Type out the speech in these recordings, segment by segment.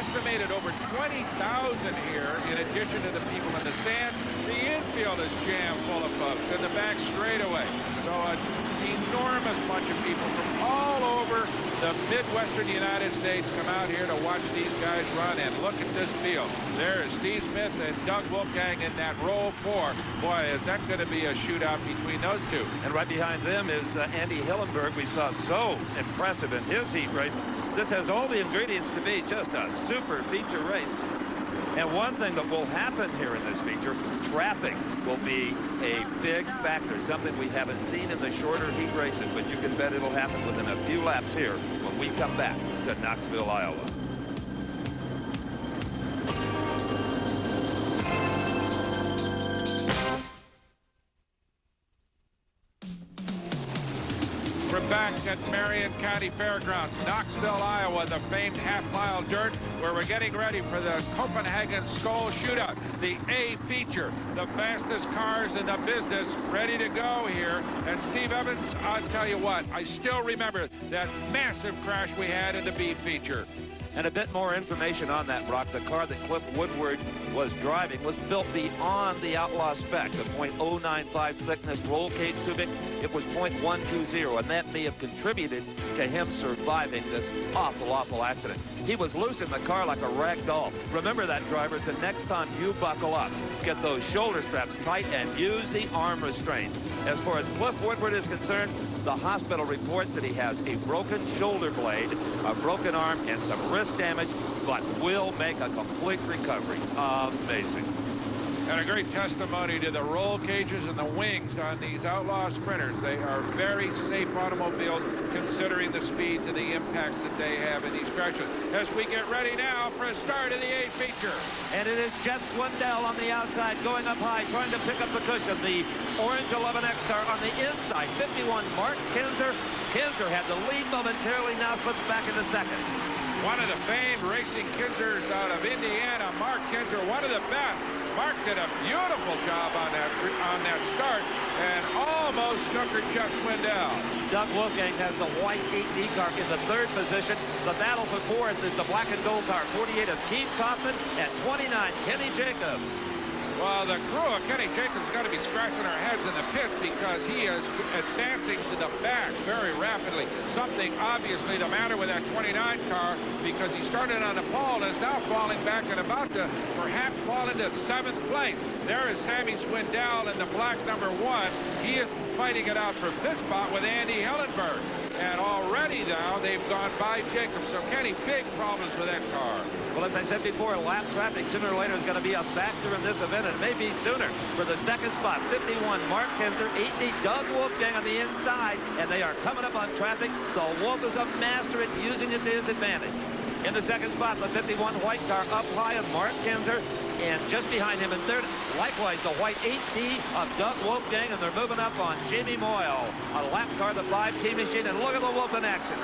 estimated over 20,000 here, in addition to the people in the stands. The infield is jammed full of folks, and the back straightaway. So an enormous bunch of people from all over the Midwestern United States come out here to watch these guys run. And look at this field. There is Steve Smith and Doug Wolfgang in that row 4. Boy, is that going to be a shootout between those two. And right behind them is Andy Hillenburg. We saw so impressive in his heat race. This has all the ingredients to be just a super feature race. And one thing that will happen here in this feature, traffic will be a big factor, something we haven't seen in the shorter heat races, but you can bet it'll happen within a few laps here when we come back to Knoxville, Iowa. We're back at Marion County Fairgrounds, Knoxville, Iowa, the famed half-mile dirt, where we're getting ready for the Copenhagen Skoal Shootout, the A feature, the fastest cars in the business, ready to go here. And Steve Evans, I'll tell you what, I still remember that massive crash we had in the B feature. And a bit more information on that, Brock. The car that Cliff Woodward was driving was built beyond the Outlaw specs, a .095 thickness roll cage tubing. It was .120, and that may have contributed to him surviving this awful accident. He was loose in the car like a rag doll. Remember that, drivers, and next time you buckle up, get those shoulder straps tight and use the arm restraints. As far as Cliff Woodward is concerned, the hospital reports that he has a broken shoulder blade, a broken arm, and some wrist damage, but will make a complete recovery. Amazing. And a great testimony to the roll cages and the wings on these Outlaw sprinters. They are very safe automobiles considering the speeds and the impacts that they have in these crashes. As we get ready now for a start of the A feature. And it is Jeff Swindell on the outside going up high, trying to pick up the cushion. The orange 11X car on the inside. 51, Mark Kinser. Kinser had the lead momentarily, now slips back into second. One of the famed racing Kinsers out of Indiana, Mark Kinser, one of the best. Mark did a beautiful job on that start and almost snookered Jeff Swindell. Doug Wolfgang has the white 8D car in the third position. The battle for fourth is the black and gold car, 48 of Keith Kauffman and 29 Kenny Jacobs. Well, the crew of Kenny Jacobs is going to be scratching our heads in the pits because he is advancing to the back very rapidly. Something obviously the matter with that 29 car because he started on the pole and is now falling back and about to perhaps fall into 7th place. There is Sammy Swindell in the black number 1. He is fighting it out for this spot with Andy Hillenburg. And already now they've gone by Jacobs. So Kenny, big problems with that car. Well, as I said before, lap traffic sooner or later is going to be a factor in this event, and maybe sooner. For the second spot, 51, Mark Kinser, 80, Doug Wolfgang on the inside, and they are coming up on traffic. The Wolf is a master at using it to his advantage. In the second spot, the 51 white car up high of Mark Kinser, and just behind him in third, likewise, the white 8D of Doug Wolfgang, and they're moving up on Jimmy Moyle, a lap car, the 5T machine, and look at the Wolf in action.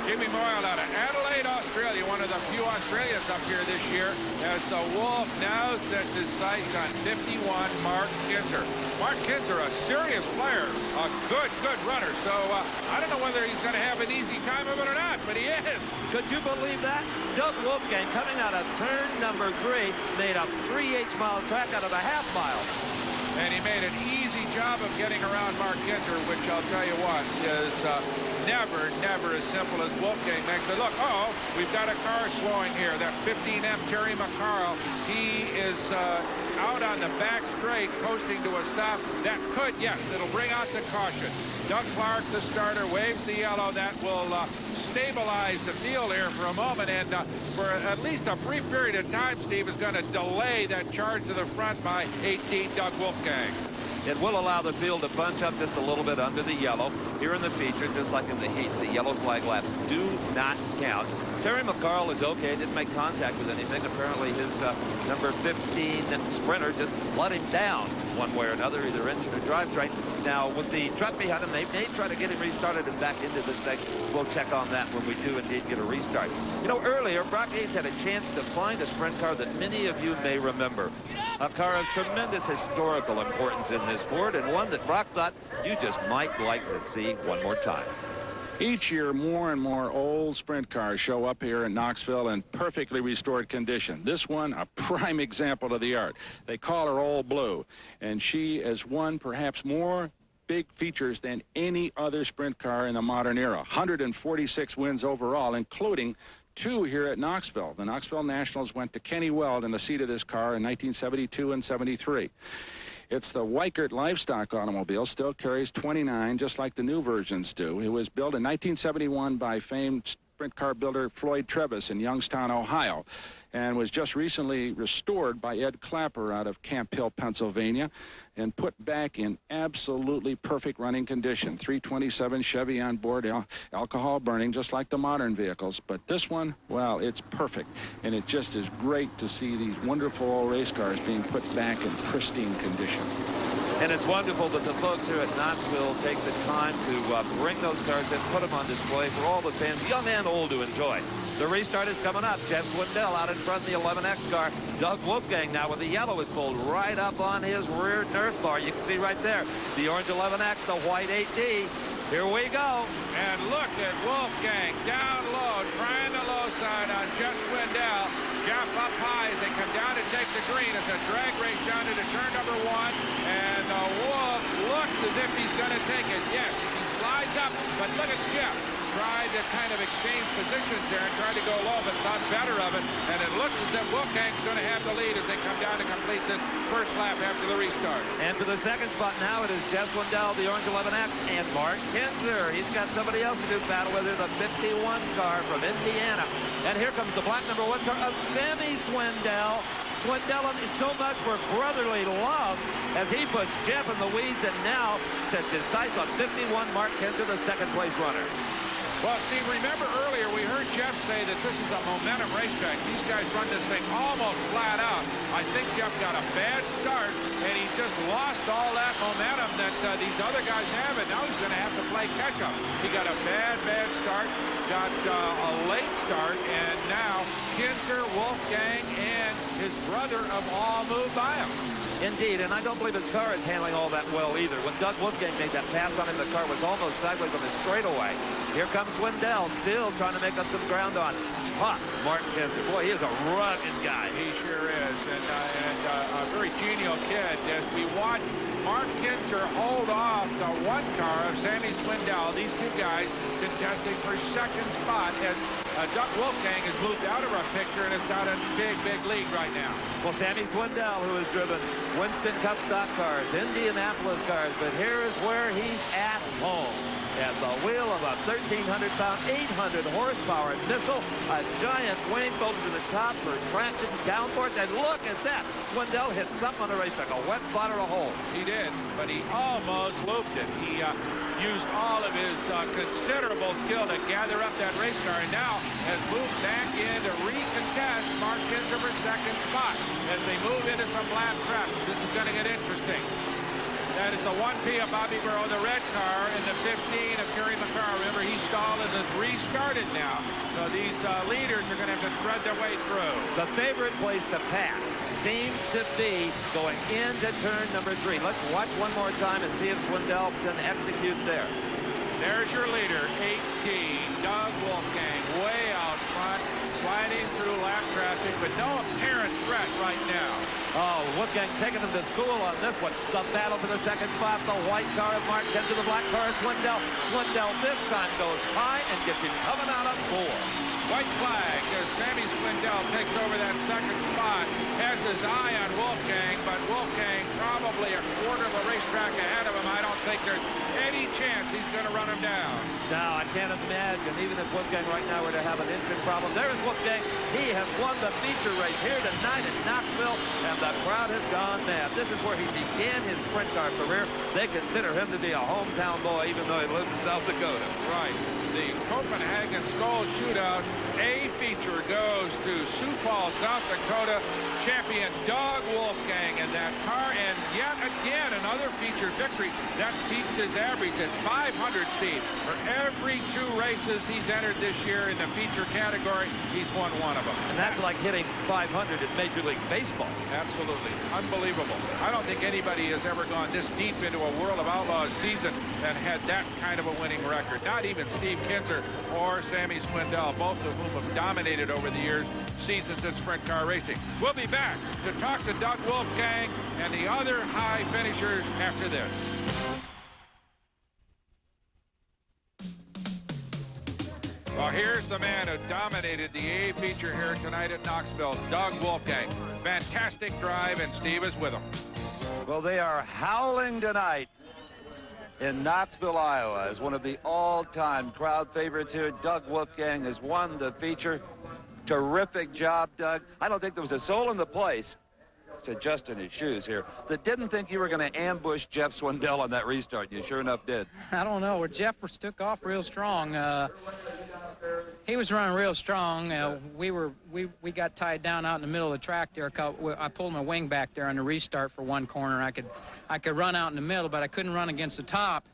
Jimmy Moyle out of Adelaide, Australia, one of the few Australians up here this year, as the Wolf now sets his sights on 51, Mark Kinser. Mark Kinser, a serious player, a good runner. So I don't know whether he's going to have an easy time of it or not, but he is. Could you believe that? Doug Wolfgang, coming out of turn number 3, made a 3/8 mile track out of a half mile. And he made an easy job of getting around Mark Kinser, which I'll tell you what, is never as simple as Wolfgang makes it look. Uh-oh, we've got a car slowing here. That 15M Terry McCarl, he is out on the back straight, coasting to a stop. That could, yes, it'll bring out the caution. Doug Clark, the starter, waves the yellow. That will stabilize the field here for a moment, and for at least a brief period of time, Steve, is going to delay that charge to the front by 18 Doug Wolfgang. It will allow the field to bunch up just a little bit under the yellow. Here in the feature, just like in the heats, the yellow flag laps do not count. Terry McCarl is okay, didn't make contact with anything. Apparently his number 15 sprinter just let him down one way or another, either engine or drivetrain. Now, with the truck behind him, they may try to get him restarted and back into this thing. We'll check on that when we do indeed get a restart. You know, earlier, Brock Yates had a chance to find a sprint car that many of you may remember. A car of tremendous historical importance in this sport, and one that Brock thought you just might like to see one more time. Each year, more and more old sprint cars show up here in Knoxville in perfectly restored condition. This one, a prime example of the art. They call her Old Blue, and she has won perhaps more big features than any other sprint car in the modern era. 146 wins overall, including 2 here at Knoxville. The Knoxville Nationals went to Kenny Weld in the seat of this car in 1972 and 73. It's the Weikert Livestock automobile, still carries 29, just like the new versions do. It was built in 1971 by famed sprint car builder Floyd Trevis in Youngstown, Ohio, and was just recently restored by Ed Clapper out of Camp Hill, Pennsylvania, and put back in absolutely perfect running condition. 327 Chevy on board, alcohol burning, just like the modern vehicles. But this one, well, it's perfect. And it just is great to see these wonderful old race cars being put back in pristine condition. And it's wonderful that the folks here at Knoxville take the time to bring those cars in, put them on display for all the fans, young and old, to enjoy. The restart is coming up. Jeff Swindell out in front of the 11X car. Doug Wolfgang now with the yellow is pulled right up on his rear nerf bar. You can see right there the orange 11X, the white 8D. Here we go. And look at Wolfgang down low, trying the low side on Jeff Swindell. Jeff up high as they come down to take the green. It's a drag race down into turn number 1. And the Wolf looks as if he's going to take it. Yes, he slides up, but look at Jeff. Tried to kind of exchange positions there and tried to go low, but thought better of it. And it looks as if Wolfgang's going to have the lead as they come down to complete this first lap after the restart. And for the second spot now, it is Jeff Swindell, the orange 11X, and Mark Kinser. He's got somebody else to do battle with here, the 51 car from Indiana. And here comes the black number 1 car of Sammy Swindell. Swindell is so much for brotherly love as he puts Jeff in the weeds and now sets his sights on 51 Mark Kinser, the second place runner. Well, Steve, remember earlier we heard Jeff say that this is a momentum racetrack. These guys run this thing almost flat out. I think Jeff got a bad start, and he just lost all that momentum that these other guys have, and now he's going to have to play catch-up. He got a bad start, got a late start, and now Kinser, Wolfgang, and his brother have all moved by him. Indeed, and I don't believe his car is handling all that well either. When Doug Wolfgang made that pass on him, the car was almost sideways on the straightaway. Here comes Swindell, still trying to make up some ground on tough Mark Kinser. Boy, he is a rugged guy. He sure is, and a very genial kid. As we watch Mark Kinser hold off the 1 car of Sammy Swindell, these 2 guys contesting for second spot as Doug Wolfgang has moved out of our picture and has got a big lead right now. Well, Sammy Swindell, who has driven Winston Cup stock cars, Indianapolis cars, but here is where he's at home. At the wheel of a 1,300-pound, 800-horsepower missile, a giant wing bolted to the top for traction downforce, and look at that. Swindell hit something on the racetrack, a wet spot or a hole. He did, but he almost looped it. He used all of his considerable skill to gather up that race car, and now has moved back in to recontest Mark Kinser for second spot as they move into some lap traffic. This is going to get interesting. That is the 1P of Bobby Burrow, the red car, and the 15 of Terry McCarr. Remember, he stalled and has restarted now. So these leaders are going to have to thread their way through. The favorite place to pass seems to be going into turn number 3. Let's watch one more time and see if Swindell can execute there. There's your leader, 18, Doug Wolfgang, way out front, sliding through lap traffic, but no apparent threat right now. Oh, Wolfgang taking him to school on this one. The battle for the second spot, the white car of Mark Kinser, the black car of Swindell. Swindell this time goes high and gets him coming out of 4. White flag as Sammy Swindell takes over that second spot, has his eye on Wolfgang, but Wolfgang probably a quarter of a racetrack ahead of him. I don't think there's any chance he's going to run him down. No, I can't imagine, even if Wolfgang right now were to have an engine problem. There is Wolfgang. He has won the feature race here tonight in Knoxville, and the crowd has gone mad. This is where he began his sprint car career. They consider him to be a hometown boy, even though he lives in South Dakota. Right. The Copenhagen Skoal Shootout A feature goes to Sioux Falls, South Dakota, champion Doug Wolfgang in that car, and yet again another feature victory. That keeps his average at 500, Steve. For every 2 races he's entered this year in the feature category, he's won one of them. And that's like hitting 500 in Major League Baseball. Absolutely. Unbelievable. I don't think anybody has ever gone this deep into a World of Outlaws season and had that kind of a winning record. Not even Steve Kinser or Sammy Swindell, both of whom have dominated over the years seasons in sprint car racing. We'll be back to talk to Doug Wolfgang and the other high finishers after this. Well, here's the man who dominated the A feature here tonight at Knoxville, Doug Wolfgang. Fantastic drive, and Steve is with him. Well, they are howling tonight in Knoxville, Iowa, as one of the all-time crowd favorites here. Doug Wolfgang has won the feature. Terrific job, Doug. I don't think there was a soul in the place, adjusting his shoes here, that didn't think you were going to ambush Jeff Swindell on that restart. You sure enough did. I don't know. Where Jeff took off real strong. He was running real strong. We got tied down out in the middle of the track there. I pulled my wing back there on the restart for one corner. I could run out in the middle, but I couldn't run against the top.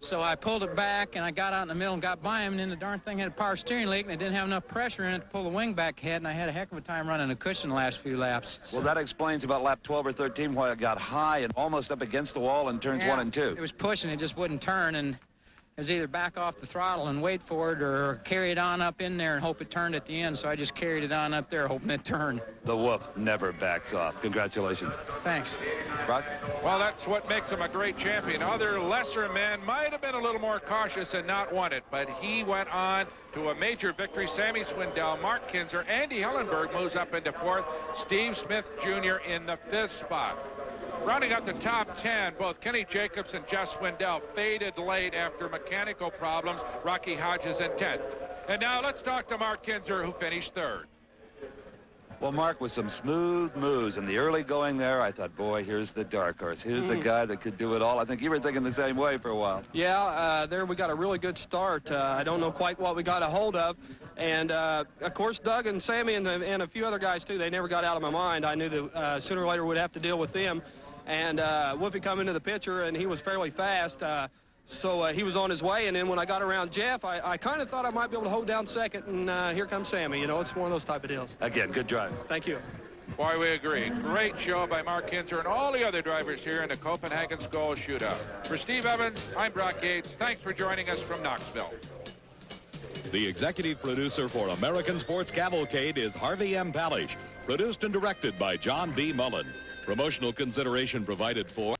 So I pulled it back, and I got out in the middle and got by him, and then the darn thing had a power steering leak, and it didn't have enough pressure in it to pull the wing back ahead, and I had a heck of a time running a cushion the last few laps. So. Well, that explains about lap 12 or 13 why it got high and almost up against the wall in turns 1 and 2. It was pushing. It just wouldn't turn, and it was either back off the throttle and wait for it or carry it on up in there and hope it turned at the end. So I just carried it on up there hoping it turned. The Wolf never backs off. Congratulations. Thanks. Brock? Well, that's what makes him a great champion. Other lesser men might have been a little more cautious and not won it, but he went on to a major victory. Sammy Swindell, Mark Kinser, Andy Hillenburg moves up into 4th. Steve Smith Jr. in the 5th spot. Rounding up the top 10, both Kenny Jacobs and Jeff Swindell faded late after mechanical problems. Rocky Hodges in 10th. And now let's talk to Mark Kinser, who finished 3rd. Well, Mark, with some smooth moves in the early going there, I thought, boy, here's the dark horse. Here's the guy that could do it all. I think you were thinking the same way for a while. Yeah, there we got a really good start. I don't know quite what we got a hold of. And, of course, Doug and Sammy and a few other guys, too, they never got out of my mind. I knew that sooner or later we'd have to deal with them. And Wolfie come into the picture, and he was fairly fast. So he was on his way, and then when I got around Jeff, I kind of thought I might be able to hold down second, and here comes Sammy. You know, it's one of those type of deals. Again, good drive. Thank you. Boy, we agree. Great show by Mark Kinser and all the other drivers here in the Copenhagen Skoal Shootout. For Steve Evans, I'm Brock Yates. Thanks for joining us from Knoxville. The executive producer for American Sports Cavalcade is Harvey M. Palish. Produced and directed by John B. Mullen. Promotional consideration provided for